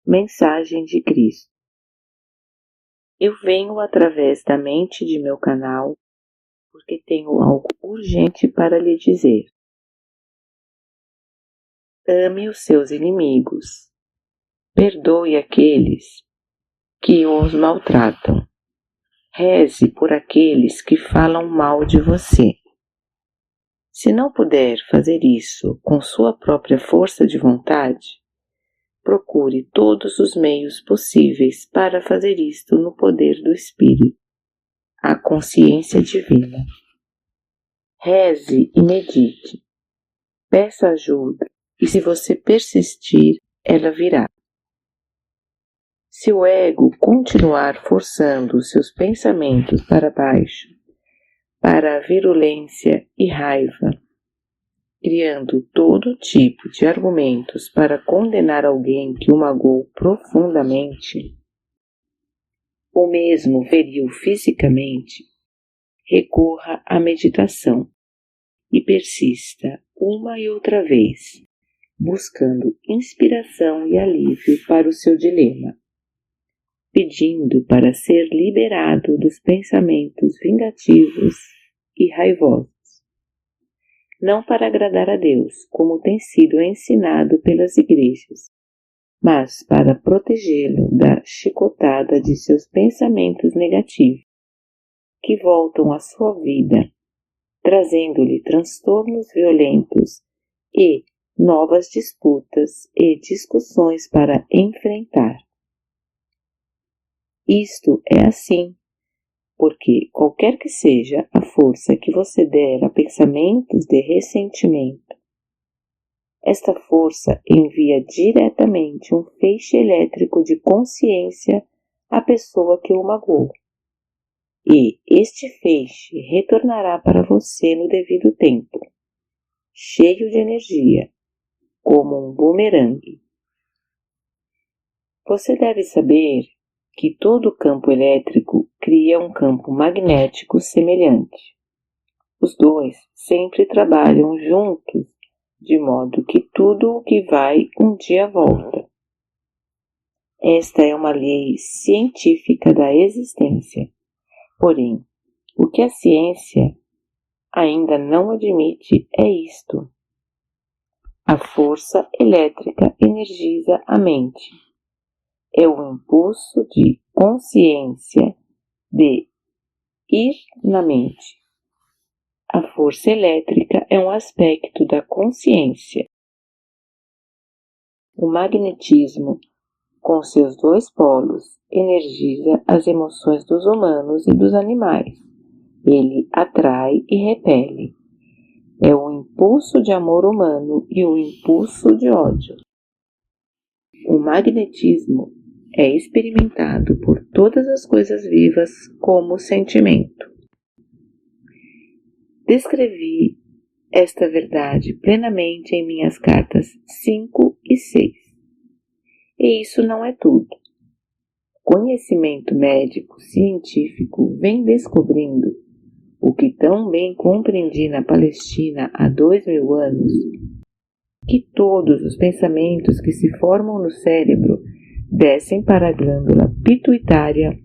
Mensagem de Cristo. Eu venho através da mente de meu canal porque tenho algo urgente para lhe dizer. Ame os seus inimigos. Perdoe aqueles que os maltratam. Reze por aqueles que falam mal de você. Se não puder fazer isso com sua própria força de vontade, procure todos os meios possíveis para fazer isto no poder do Espírito, a consciência divina. Reze e medite. Peça ajuda e, se você persistir, ela virá. Se o ego continuar forçando os seus pensamentos para baixo, para a virulência e raiva, criando todo tipo de argumentos para condenar alguém que o magoou profundamente, ou mesmo feriu fisicamente, recorra à meditação e persista uma e outra vez, buscando inspiração e alívio para o seu dilema, pedindo para ser liberado dos pensamentos vingativos e raivosos. Não para agradar a Deus, como tem sido ensinado pelas igrejas, mas para protegê-lo da chicotada de seus pensamentos negativos, que voltam à sua vida, trazendo-lhe transtornos violentos e novas disputas e discussões para enfrentar. Isto é assim, porque qualquer que seja a força que você der a pensamentos de ressentimento, esta força envia diretamente um feixe elétrico de consciência à pessoa que o magoou. E este feixe retornará para você no devido tempo, cheio de energia, como um bumerangue. Você deve saber que todo campo elétrico cria um campo magnético semelhante. Os dois sempre trabalham juntos, de modo que tudo o que vai um dia volta. Esta é uma lei científica da existência. Porém, o que a ciência ainda não admite é isto. A força elétrica energiza a mente. É o impulso de consciência de ir na mente. A força elétrica é um aspecto da consciência. O magnetismo, com seus dois polos, energiza as emoções dos humanos e dos animais. Ele atrai e repele. É o impulso de amor humano e o impulso de ódio. O magnetismo é experimentado por todas as coisas vivas como sentimento. Descrevi esta verdade plenamente em minhas cartas 5 e 6. E isso não é tudo. O conhecimento médico científico vem descobrindo o que tão bem compreendi na Palestina há 2000 anos, que todos os pensamentos que se formam no cérebro descem para a glândula pituitária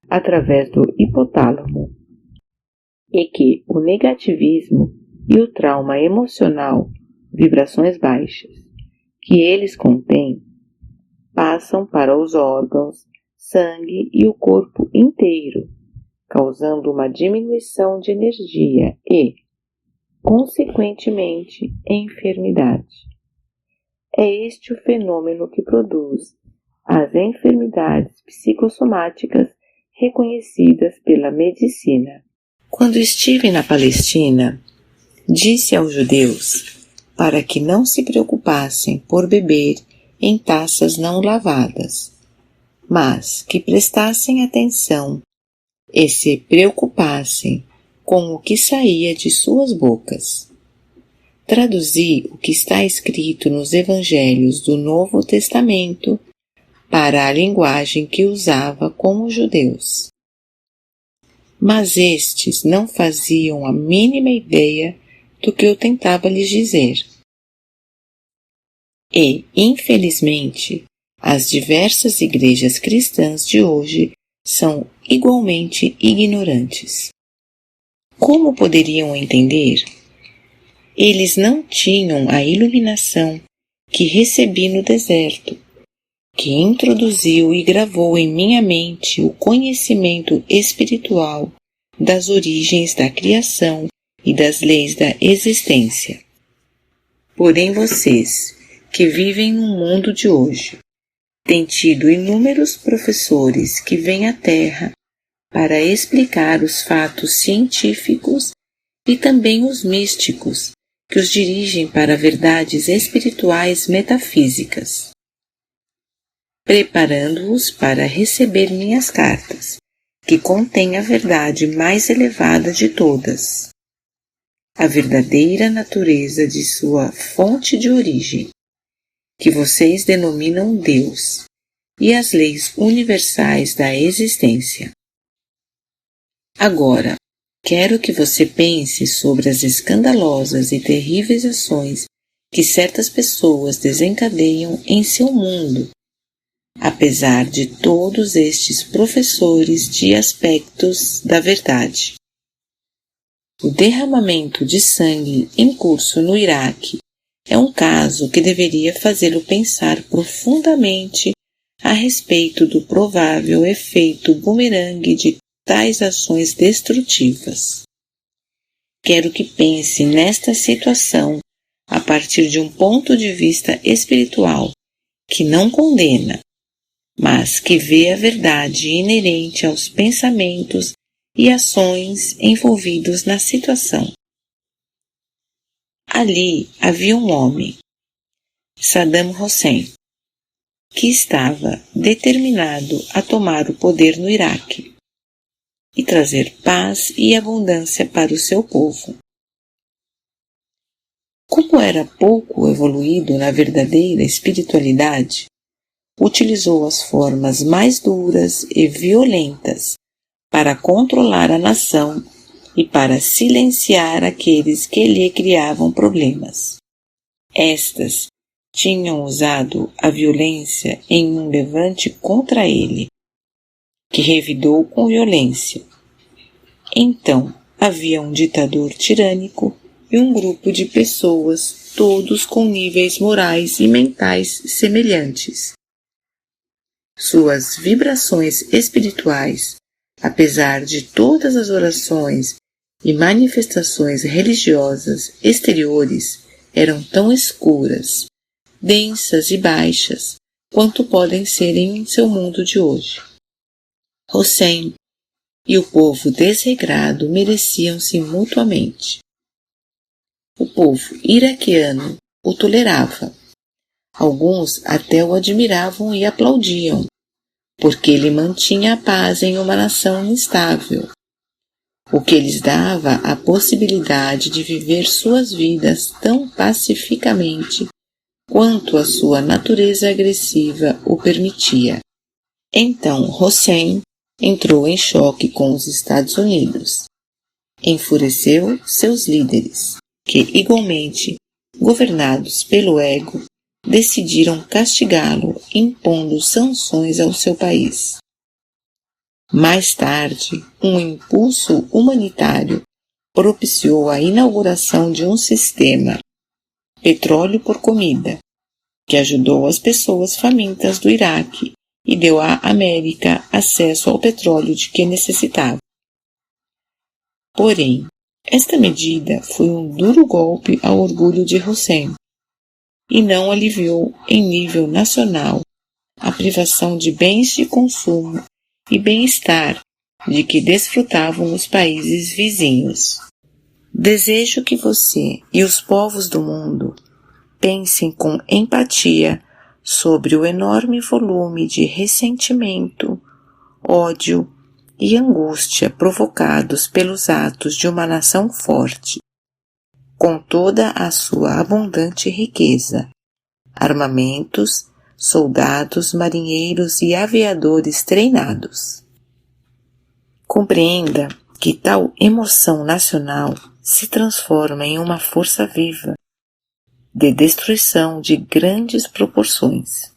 através do hipotálamo, e que o negativismo e o trauma emocional, vibrações baixas, que eles contêm, passam para os órgãos, sangue e o corpo inteiro, causando uma diminuição de energia e, consequentemente, enfermidade. É este o fenômeno que produz as enfermidades psicossomáticas reconhecidas pela medicina. Quando estive na Palestina, disse aos judeus para que não se preocupassem por beber em taças não lavadas, mas que prestassem atenção e se preocupassem com o que saía de suas bocas. Traduzi o que está escrito nos Evangelhos do Novo Testamento para a linguagem que usava com os judeus. Mas estes não faziam a mínima ideia do que eu tentava lhes dizer. E, infelizmente, as diversas igrejas cristãs de hoje são igualmente ignorantes. Como poderiam entender? Eles não tinham a iluminação que recebi no deserto, que introduziu e gravou em minha mente o conhecimento espiritual das origens da criação e das leis da existência. Porém vocês, que vivem no mundo de hoje, têm tido inúmeros professores que vêm à Terra para explicar os fatos científicos e também os místicos, que os dirigem para verdades espirituais metafísicas, preparando-os para receber minhas cartas, que contêm a verdade mais elevada de todas, a verdadeira natureza de sua fonte de origem, que vocês denominam Deus, e as leis universais da existência. Agora, quero que você pense sobre as escandalosas e terríveis ações que certas pessoas desencadeiam em seu mundo, apesar de todos estes professores de aspectos da verdade. O derramamento de sangue em curso no Iraque é um caso que deveria fazê-lo pensar profundamente a respeito do provável efeito bumerangue de tais ações destrutivas. Quero que pense nesta situação a partir de um ponto de vista espiritual que não condena, mas que vê a verdade inerente aos pensamentos e ações envolvidos na situação. Ali havia um homem, Saddam Hussein, que estava determinado a tomar o poder no Iraque e trazer paz e abundância para o seu povo. Como era pouco evoluído na verdadeira espiritualidade, utilizou as formas mais duras e violentas para controlar a nação e para silenciar aqueles que lhe criavam problemas. Estas tinham usado a violência em um levante contra ele, que revidou com violência. Então havia um ditador tirânico e um grupo de pessoas, todos com níveis morais e mentais semelhantes. Suas vibrações espirituais, apesar de todas as orações e manifestações religiosas exteriores, eram tão escuras, densas e baixas quanto podem ser em seu mundo de hoje. Hussein e o povo desregrado mereciam-se mutuamente. O povo iraquiano o tolerava. Alguns até o admiravam e aplaudiam, porque ele mantinha a paz em uma nação instável, o que lhes dava a possibilidade de viver suas vidas tão pacificamente quanto a sua natureza agressiva o permitia. Então Hussein entrou em choque com os Estados Unidos. Enfureceu seus líderes, que igualmente, governados pelo ego, decidiram castigá-lo impondo sanções ao seu país. Mais tarde, um impulso humanitário propiciou a inauguração de um sistema, petróleo por comida, que ajudou as pessoas famintas do Iraque e deu à América acesso ao petróleo de que necessitava. Porém, esta medida foi um duro golpe ao orgulho de Hussein e não aliviou em nível nacional a privação de bens de consumo e bem-estar de que desfrutavam os países vizinhos. Desejo que você e os povos do mundo pensem com empatia sobre o enorme volume de ressentimento, ódio e angústia provocados pelos atos de uma nação forte, com toda a sua abundante riqueza, armamentos, soldados, marinheiros e aviadores treinados. Compreenda que tal emoção nacional se transforma em uma força viva de destruição de grandes proporções.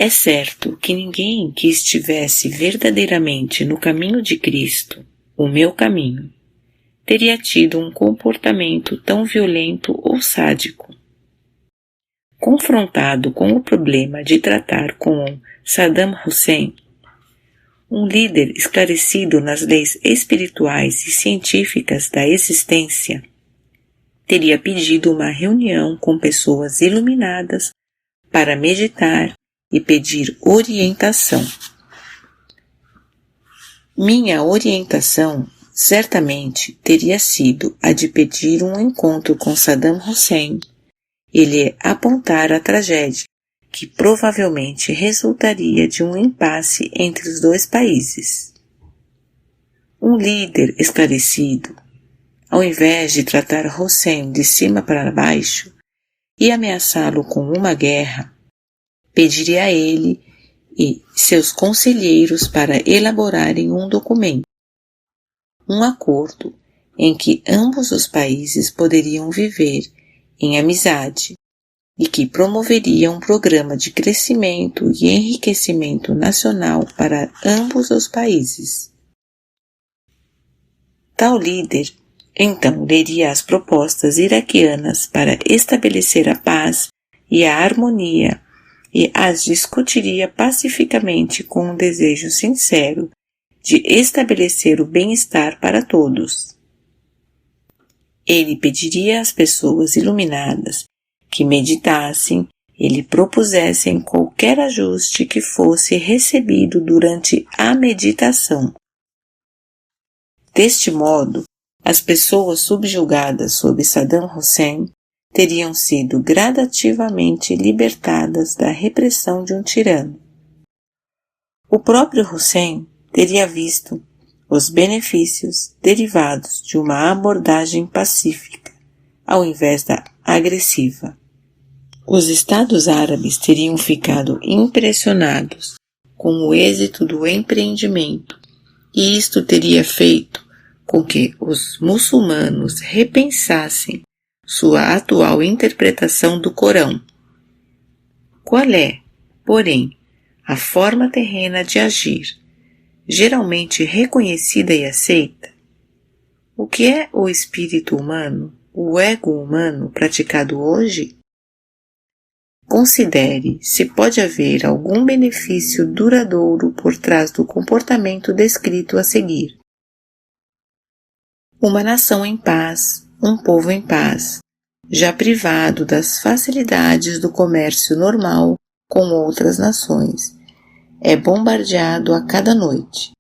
É certo que ninguém que estivesse verdadeiramente no caminho de Cristo, o meu caminho, teria tido um comportamento tão violento ou sádico. Confrontado com o problema de tratar com Saddam Hussein, um líder esclarecido nas leis espirituais e científicas da existência, teria pedido uma reunião com pessoas iluminadas para meditar e pedir orientação. Minha orientação certamente teria sido a de pedir um encontro com Saddam Hussein e lhe apontar a tragédia, que provavelmente resultaria de um impasse entre os dois países. Um líder esclarecido, ao invés de tratar Hussein de cima para baixo e ameaçá-lo com uma guerra, pediria a ele e seus conselheiros para elaborarem um documento, um acordo em que ambos os países poderiam viver em amizade e que promoveria um programa de crescimento e enriquecimento nacional para ambos os países. Tal líder então leria as propostas iraquianas para estabelecer a paz e a harmonia e as discutiria pacificamente com um desejo sincero de estabelecer o bem-estar para todos. Ele pediria às pessoas iluminadas que meditassem e lhe propusessem qualquer ajuste que fosse recebido durante a meditação. Deste modo, as pessoas subjugadas sob Saddam Hussein teriam sido gradativamente libertadas da repressão de um tirano. O próprio Hussein teria visto os benefícios derivados de uma abordagem pacífica, ao invés da agressiva. Os Estados Árabes teriam ficado impressionados com o êxito do empreendimento, e isto teria feito com que os muçulmanos repensassem sua atual interpretação do Corão. Qual é, porém, a forma terrena de agir, geralmente reconhecida e aceita? O que é o espírito humano, o ego humano praticado hoje? Considere se pode haver algum benefício duradouro por trás do comportamento descrito a seguir. Uma nação em paz, um povo em paz, já privado das facilidades do comércio normal com outras nações, é bombardeado a cada noite.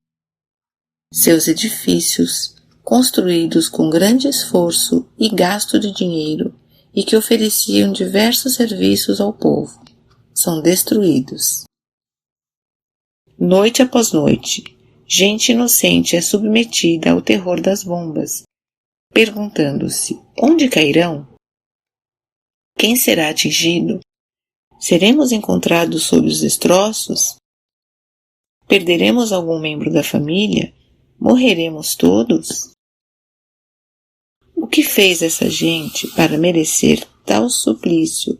Seus edifícios, construídos com grande esforço e gasto de dinheiro e que ofereciam diversos serviços ao povo, são destruídos. Noite após noite, gente inocente é submetida ao terror das bombas, perguntando-se: onde cairão? Quem será atingido? Seremos encontrados sob os destroços? Perderemos algum membro da família? Morreremos todos? O que fez essa gente para merecer tal suplício,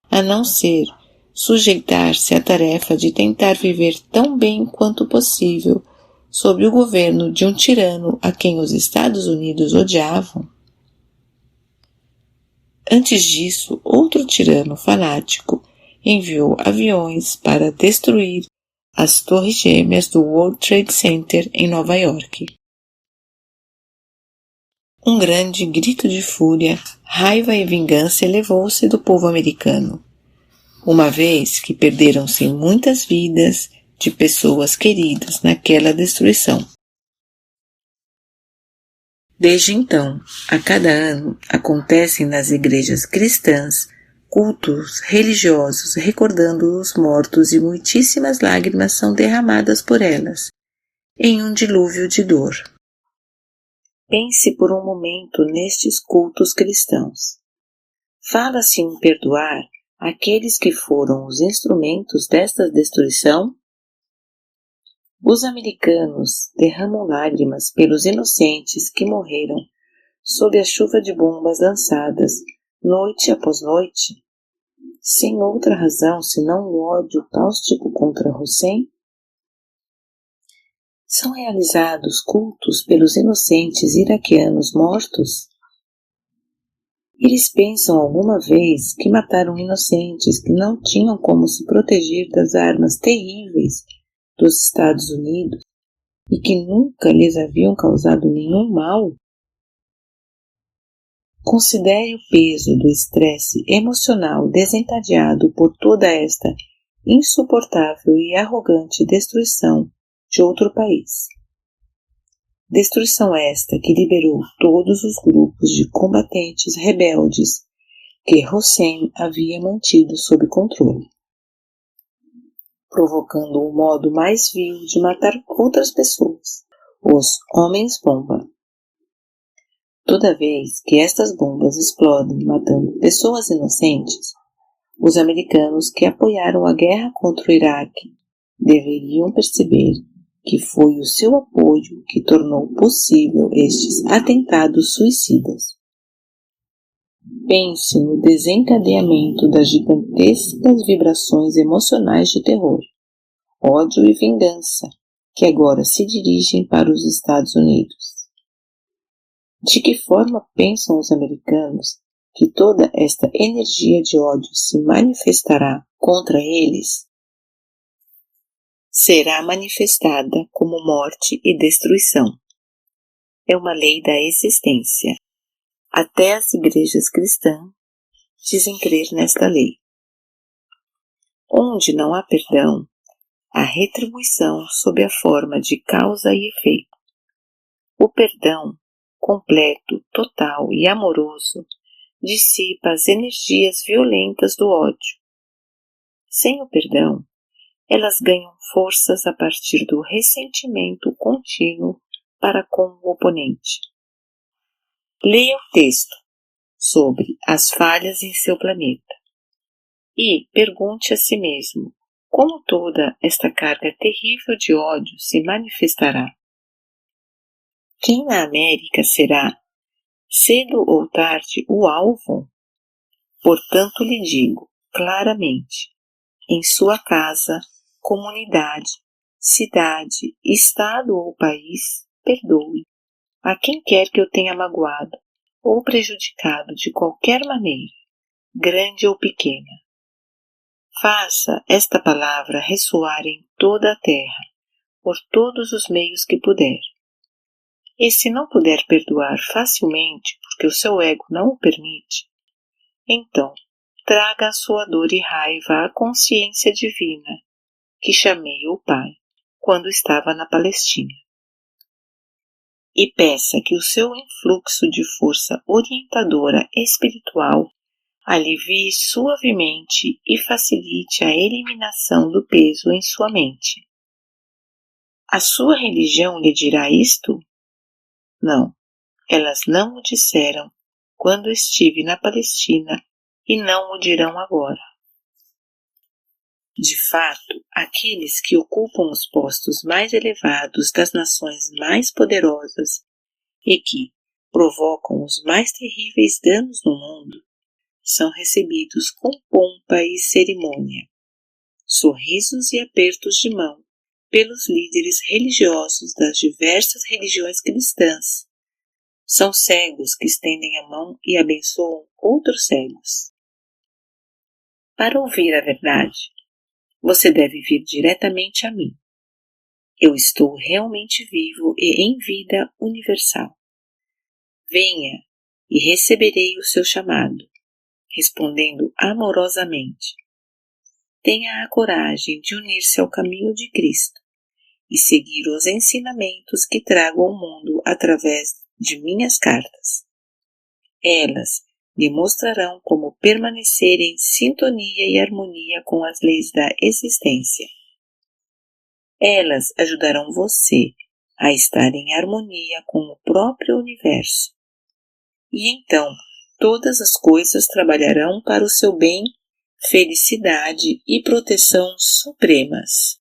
a não ser sujeitar-se à tarefa de tentar viver tão bem quanto possível sob o governo de um tirano a quem os Estados Unidos odiavam? Antes disso, outro tirano fanático enviou aviões para destruir as torres gêmeas do World Trade Center em Nova York. Um grande grito de fúria, raiva e vingança elevou-se do povo americano, uma vez que perderam-se muitas vidas de pessoas queridas naquela destruição. Desde então, a cada ano, acontecem nas igrejas cristãs cultos religiosos recordando os mortos e muitíssimas lágrimas são derramadas por elas, em um dilúvio de dor. Pense por um momento nestes cultos cristãos. Fala-se em perdoar aqueles que foram os instrumentos desta destruição? Os americanos derramam lágrimas pelos inocentes que morreram sob a chuva de bombas lançadas noite após noite? sem outra razão senão o ódio cáustico contra Hussein? São realizados cultos pelos inocentes iraquianos mortos? Eles pensam alguma vez que mataram inocentes que não tinham como se proteger das armas terríveis dos Estados Unidos e que nunca lhes haviam causado nenhum mal? Considere o peso do estresse emocional desencadeado por toda esta insuportável e arrogante destruição de outro país. Destruição esta que liberou todos os grupos de combatentes rebeldes que Hussein havia mantido sob controle, provocando o modo mais vil de matar outras pessoas, os homens-bomba. Toda vez que estas bombas explodem matando pessoas inocentes, os americanos que apoiaram a guerra contra o Iraque deveriam perceber que foi o seu apoio que tornou possível estes atentados suicidas. Pense no desencadeamento das gigantescas vibrações emocionais de terror, ódio e vingança que agora se dirigem para os Estados Unidos. De que forma pensam os americanos que toda esta energia de ódio se manifestará contra eles? Será manifestada como morte e destruição. É uma lei da existência. Até as igrejas cristãs dizem crer nesta lei. Onde não há perdão, há retribuição sob a forma de causa e efeito. O perdão completo, total e amoroso dissipa as energias violentas do ódio. Sem o perdão, elas ganham forças a partir do ressentimento contínuo para com o oponente. Leia o texto sobre as falhas em seu planeta e pergunte a si mesmo como toda esta carga terrível de ódio se manifestará. Quem na América será, cedo ou tarde, o alvo? Portanto, lhe digo claramente, em sua casa, comunidade, cidade, estado ou país, perdoe a quem quer que eu tenha magoado ou prejudicado de qualquer maneira, grande ou pequena. Faça esta palavra ressoar em toda a terra, por todos os meios que puder. E se não puder perdoar facilmente, porque o seu ego não o permite, então traga a sua dor e raiva à consciência divina, que chamei o Pai quando estava na Palestina. E peça que o seu influxo de força orientadora espiritual alivie suavemente e facilite a eliminação do peso em sua mente. A sua religião lhe dirá isto? Não, elas não o disseram quando estive na Palestina e não o dirão agora. De fato, aqueles que ocupam os postos mais elevados das nações mais poderosas e que provocam os mais terríveis danos no mundo são recebidos com pompa e cerimônia, sorrisos e apertos de mão pelos líderes religiosos das diversas religiões cristãs. São cegos que estendem a mão e abençoam outros cegos. Para ouvir a verdade, você deve vir diretamente a mim. Eu estou realmente vivo e em vida universal. Venha e receberei o seu chamado, respondendo amorosamente. Tenha a coragem de unir-se ao caminho de Cristo e seguir os ensinamentos que trago ao mundo através de minhas cartas. Elas lhe mostrarão como permanecer em sintonia e harmonia com as leis da existência. Elas ajudarão você a estar em harmonia com o próprio universo. E então, todas as coisas trabalharão para o seu bem, felicidade e proteção supremas.